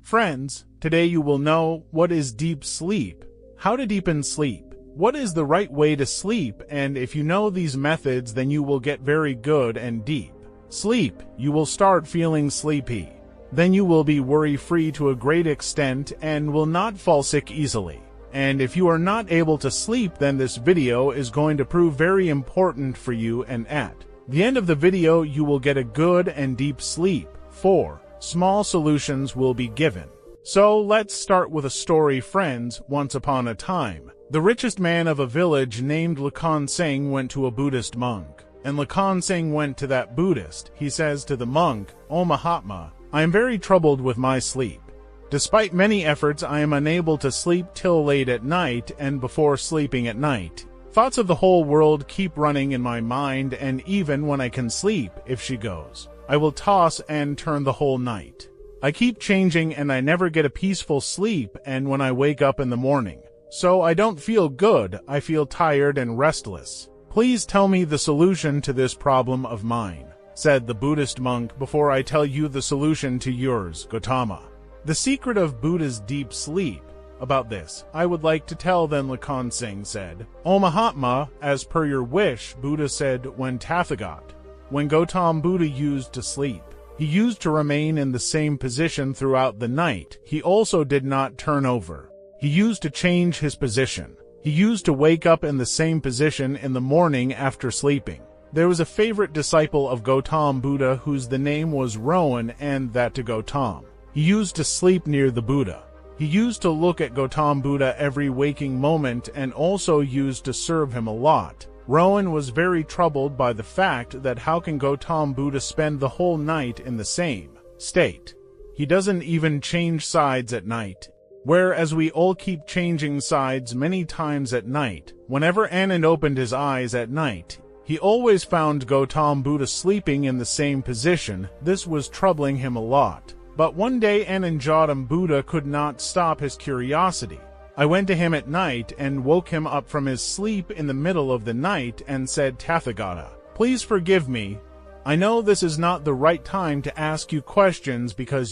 Friends, today you will know what is deep sleep, how to deepen sleep, what is the right way to sleep, and if you know these methods, then you will get very good and deep sleep. You will start feeling sleepy. Then you will be worry-free to a great extent and will not fall sick easily. And if you are not able to sleep, then this video is going to prove very important for you, and at the end of the video you will get a good and deep sleep. 4 small solutions will be given. So let's start with a story, friends. Once upon a time, the richest man of a village named Lakan Singh went to a Buddhist monk. And Lakan Singh went to that Buddhist. He says to the monk, "O Mahatma, I am very troubled with my sleep. Despite many efforts, I am unable to sleep till late at night, and before sleeping at night, thoughts of the whole world keep running in my mind, and even when I can sleep, if she goes, I will toss and turn the whole night. I keep changing and I never get a peaceful sleep, and when I wake up in the morning, so I don't feel good, I feel tired and restless. Please tell me the solution to this problem of mine," said the Buddhist monk. "Before I tell you the solution to yours, Gautama, the secret of Buddha's deep sleep. About this, I would like to tell." Then Lakan Singh said, "O Mahatma, as per your wish," Buddha said, when Gautam Buddha used to sleep, he used to remain in the same position throughout the night. He also did not turn over. He used to change his position. He used to wake up in the same position in the morning after sleeping. There was a favorite disciple of Gautam Buddha whose the name was Rowan, and that to Gautam, he used to sleep near the Buddha. He used to look at Gautam Buddha every waking moment and also used to serve him a lot. Rowan was very troubled by the fact that how can Gautam Buddha spend the whole night in the same state? He doesn't even change sides at night, whereas we all keep changing sides many times at night. Whenever Anand opened his eyes at night, he always found Gautam Buddha sleeping in the same position. This was troubling him a lot. But one day Anand Buddha could not stop his curiosity. I went to him at night and woke him up from his sleep in the middle of the night and said, "Tathagata, please forgive me. I know this is not the right time to ask you questions because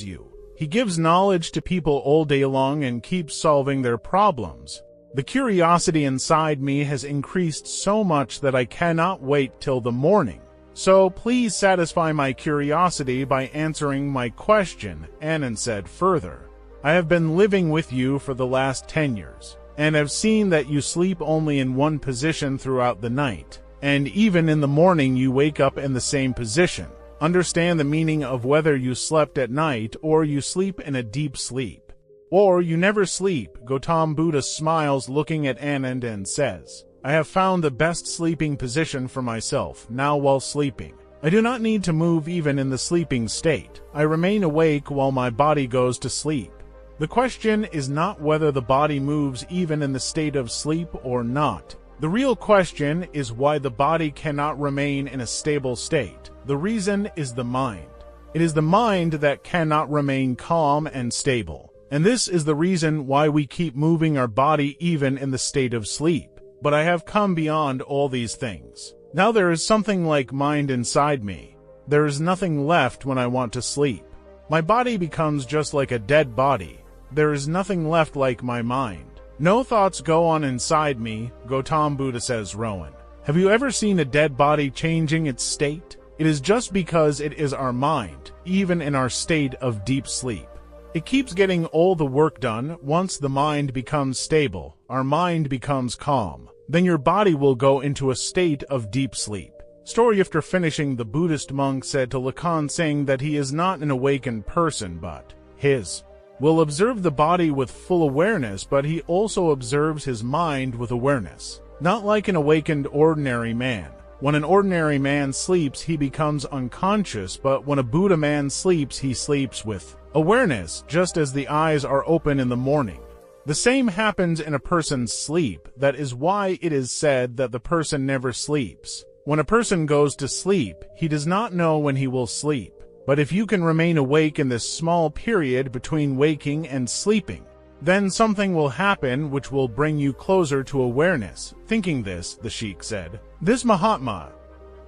he gives knowledge to people all day long and keeps solving their problems. The curiosity inside me has increased so much that I cannot wait till the morning. So please satisfy my curiosity by answering my question." Anand said further, "I have been living with you for the last 10 years, and have seen that you sleep only in one position throughout the night, and even in the morning you wake up in the same position. Understand the meaning of whether you slept at night or you sleep in a deep sleep, or you never sleep." Gautam Buddha smiles looking at Anand and says, "I have found the best sleeping position for myself now while sleeping. I do not need to move even in the sleeping state. I remain awake while my body goes to sleep. The question is not whether the body moves even in the state of sleep or not. The real question is why the body cannot remain in a stable state. The reason is the mind. It is the mind that cannot remain calm and stable. And this is the reason why we keep moving our body even in the state of sleep. But I have come beyond all these things. Now there is something like mind inside me. There is nothing left when I want to sleep. My body becomes just like a dead body. There is nothing left like my mind. No thoughts go on inside me." Gautam Buddha says, "Rowan, have you ever seen a dead body changing its state? It is just because it is our mind, even in our state of deep sleep. It keeps getting all the work done. Once the mind becomes stable, our mind becomes calm, then your body will go into a state of deep sleep." Story after finishing, the Buddhist monk said to Lakan Singh that he is not an awakened person, but his will observe the body with full awareness, but he also observes his mind with awareness, not like an awakened ordinary man. When an ordinary man sleeps, he becomes unconscious, but when a Buddha man sleeps, he sleeps with awareness, just as the eyes are open in the morning. The same happens in a person's sleep. That is why it is said that the person never sleeps. When a person goes to sleep, he does not know when he will sleep. But if you can remain awake in this small period between waking and sleeping, then something will happen which will bring you closer to awareness. Thinking this, the sheikh said, "This Mahatma,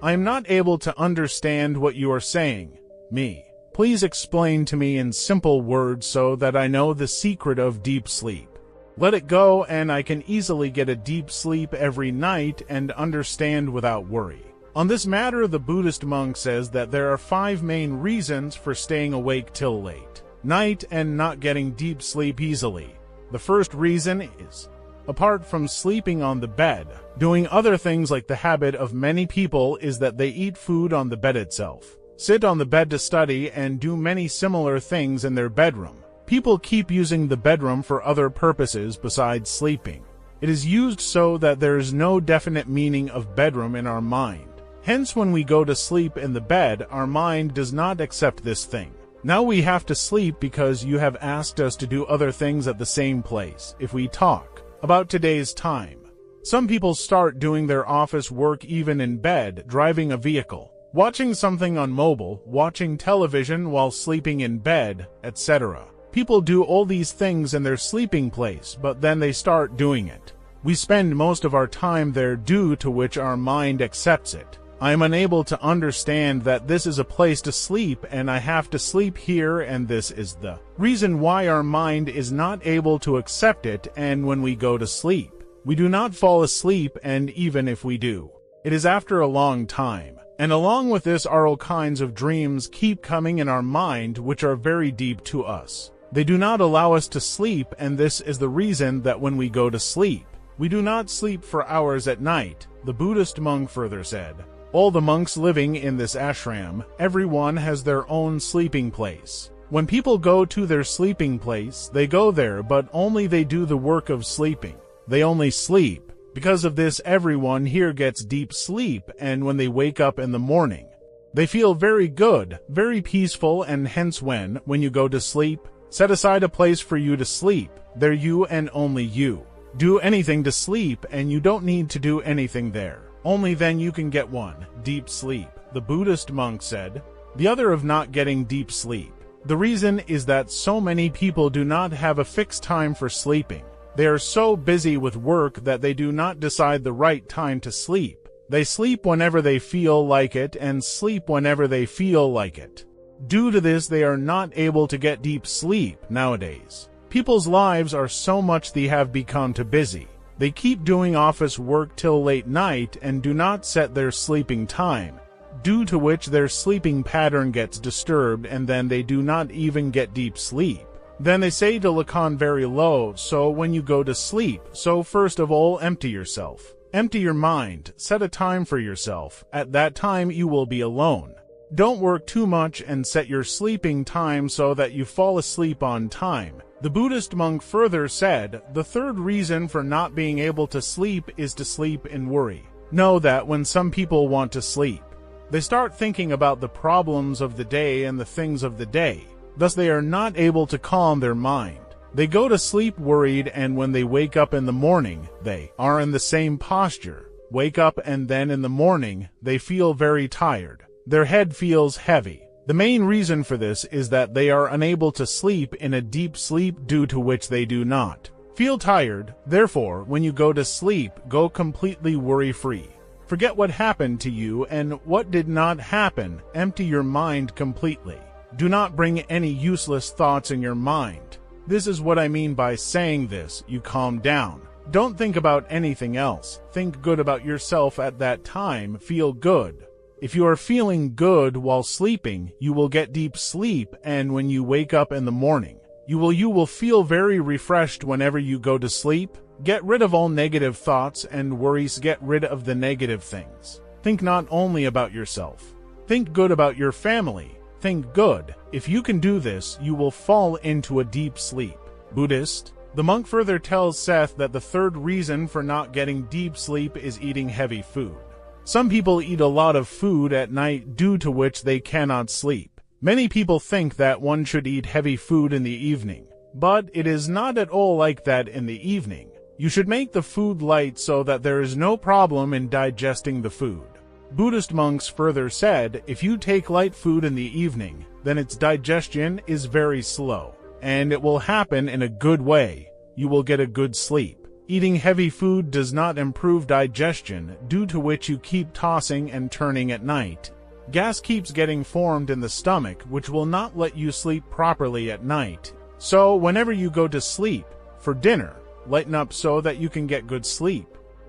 I am not able to understand what you are saying. Me. Please explain to me in simple words so that I know the secret of deep sleep. Let it go and I can easily get a deep sleep every night and understand without worry. On this matter, the Buddhist monk says that there are 5 main reasons for staying awake till late night and not getting deep sleep easily. The first reason is, apart from sleeping on the bed, doing other things like the habit of many people is that they eat food on the bed itself, sit on the bed to study, and do many similar things in their bedroom. People keep using the bedroom for other purposes besides sleeping. It is used so that there is no definite meaning of bedroom in our mind. Hence, when we go to sleep in the bed, our mind does not accept this thing. Now we have to sleep because you have asked us to do other things at the same place. If we talk about today's time, some people start doing their office work even in bed, driving a vehicle, watching something on mobile, watching television while sleeping in bed, etc. People do all these things in their sleeping place, but then they start doing it. We spend most of our time there due to which our mind accepts it. I am unable to understand that this is a place to sleep and I have to sleep here, and this is the reason why our mind is not able to accept it, and when we go to sleep, we do not fall asleep, and even if we do, it is after a long time. And along with this are all kinds of dreams keep coming in our mind which are very deep to us. They do not allow us to sleep, and this is the reason that when we go to sleep, we do not sleep for hours at night. The Buddhist monk further said, all the monks living in this ashram, everyone has their own sleeping place. When people go to their sleeping place, they go there, but only they do the work of sleeping. They only sleep. Because of this, everyone here gets deep sleep, and when they wake up in the morning, they feel very good, very peaceful, and hence when you go to sleep, set aside a place for you to sleep. There you and only you. Do anything to sleep, and you don't need to do anything there. Only then you can get one, deep sleep. The Buddhist monk said, the other of not getting deep sleep. The reason is that so many people do not have a fixed time for sleeping. They are so busy with work that they do not decide the right time to sleep. They sleep whenever they feel like it and sleep whenever they feel like it. Due to this, they are not able to get deep sleep nowadays. People's lives are so much they have become too busy. They keep doing office work till late night and do not set their sleeping time, due to which their sleeping pattern gets disturbed, and then they do not even get deep sleep. Then they say to Lacan very low, so when you go to sleep, so first of all empty yourself. Empty your mind, set a time for yourself. At that time you will be alone. Don't work too much and set your sleeping time so that you fall asleep on time. The Buddhist monk further said, the third reason for not being able to sleep is to sleep in worry. Know that when some people want to sleep, they start thinking about the problems of the day and the things of the day. Thus they are not able to calm their mind. They go to sleep worried, and when they wake up in the morning, they are in the same posture. Wake up, and then in the morning, they feel very tired. Their head feels heavy. The main reason for this is that they are unable to sleep in a deep sleep, due to which they do not feel tired. Therefore, when you go to sleep, go completely worry-free. Forget what happened to you and what did not happen. Empty your mind completely. Do not bring any useless thoughts in your mind. This is what I mean by saying this. You calm down. Don't think about anything else. Think good about yourself at that time. Feel good. If you are feeling good while sleeping, you will get deep sleep, and when you wake up in the morning, you will feel very refreshed whenever you go to sleep. Get rid of all negative thoughts and worries. Get rid of the negative things. Think not only about yourself. Think good about your family. Think good. If you can do this, you will fall into a deep sleep. Buddhist. The monk further tells Seth that the third reason for not getting deep sleep is eating heavy food. Some people eat a lot of food at night, due to which they cannot sleep. Many people think that one should eat heavy food in the evening, but it is not at all like that in the evening. You should make the food light so that there is no problem in digesting the food. Buddhist monks further said, if you take light food in the evening, then its digestion is very slow, and it will happen in a good way. You will get a good sleep. Eating heavy food does not improve digestion, due to which you keep tossing and turning at night. Gas keeps getting formed in the stomach, which will not let you sleep properly at night. So whenever you go to sleep, for dinner, lighten up so that you can get good sleep.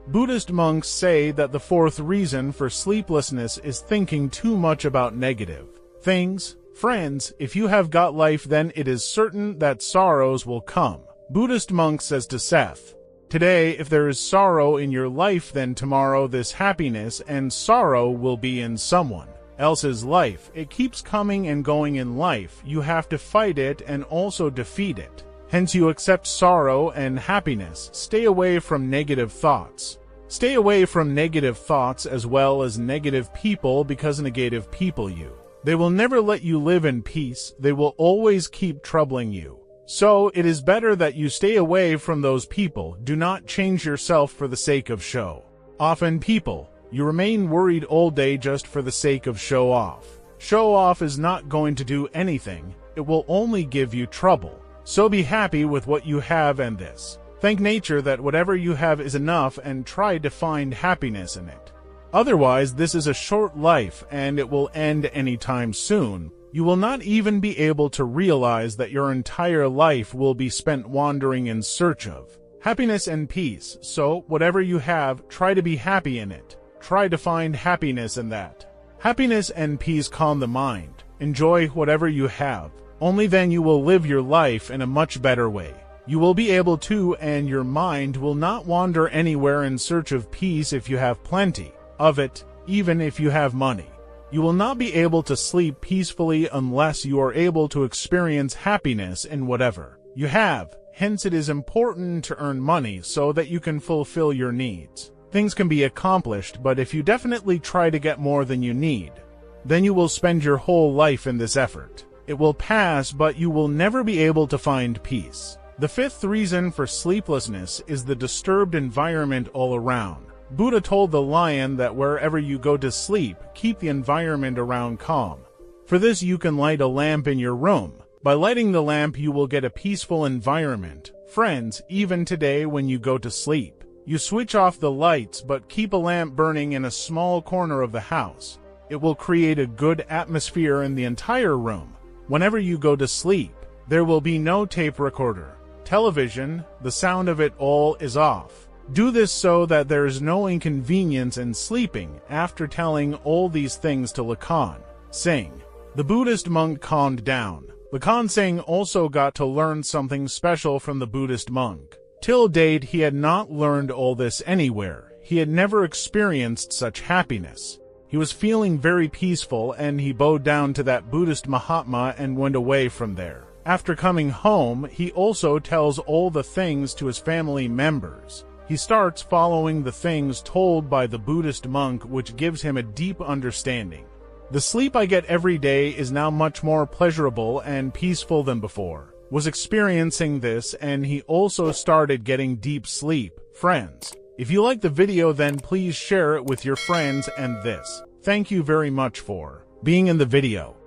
Buddhist monks say that the fourth reason for sleeplessness is thinking too much about negative things. Friends, if you have got life, then it is certain that sorrows will come. Buddhist monk says to Seth, "Today, if there is sorrow in your life, then tomorrow this happiness and sorrow will be in someone else's life. It keeps coming and going in life. You have to fight it and also defeat it. Hence you accept sorrow and happiness. Stay away from negative thoughts. Stay away from negative thoughts as well as negative people, because negative people they will never let you live in peace. They will always keep troubling you. So it is better that you stay away from those people. Do not change yourself for the sake of show. Often people, you remain worried all day just for the sake of show off. Show off is not going to do anything. It will only give you trouble. So be happy with what you have and this. Thank nature that whatever you have is enough and try to find happiness in it. Otherwise, this is a short life and it will end anytime soon. You will not even be able to realize that your entire life will be spent wandering in search of happiness and peace. So, whatever you have, try to be happy in it. Try to find happiness in that. Happiness and peace calm the mind. Enjoy whatever you have. Only then you will live your life in a much better way. You will be able to, and your mind will not wander anywhere in search of peace if you have plenty of it, even if you have money. You will not be able to sleep peacefully unless you are able to experience happiness in whatever you have. Hence it is important to earn money so that you can fulfill your needs. Things can be accomplished, but if you definitely try to get more than you need, then you will spend your whole life in this effort. It will pass, but you will never be able to find peace. The fifth reason for sleeplessness is the disturbed environment all around. Buddha told the lion that wherever you go to sleep, keep the environment around calm. For this you can light a lamp in your room. By lighting the lamp you will get a peaceful environment. Friends, even today when you go to sleep, you switch off the lights but keep a lamp burning in a small corner of the house. It will create a good atmosphere in the entire room. Whenever you go to sleep, there will be no tape recorder, television, the sound of it all is off. Do this so that there is no inconvenience in sleeping. After telling all these things to Lacan Singh, the Buddhist monk calmed down. Lacan Singh also got to learn something special from the Buddhist monk. Till date he had not learned all this anywhere. He had never experienced such happiness. He was feeling very peaceful and he bowed down to that Buddhist Mahatma and went away from there. After coming home, he also tells all the things to his family members. He starts following the things told by the Buddhist monk, which gives him a deep understanding. The sleep I get every day is now much more pleasurable and peaceful than before. Was experiencing this, and he also started getting deep sleep. Friends, if you like the video, then please share it with your friends and this. Thank you very much for being in the video.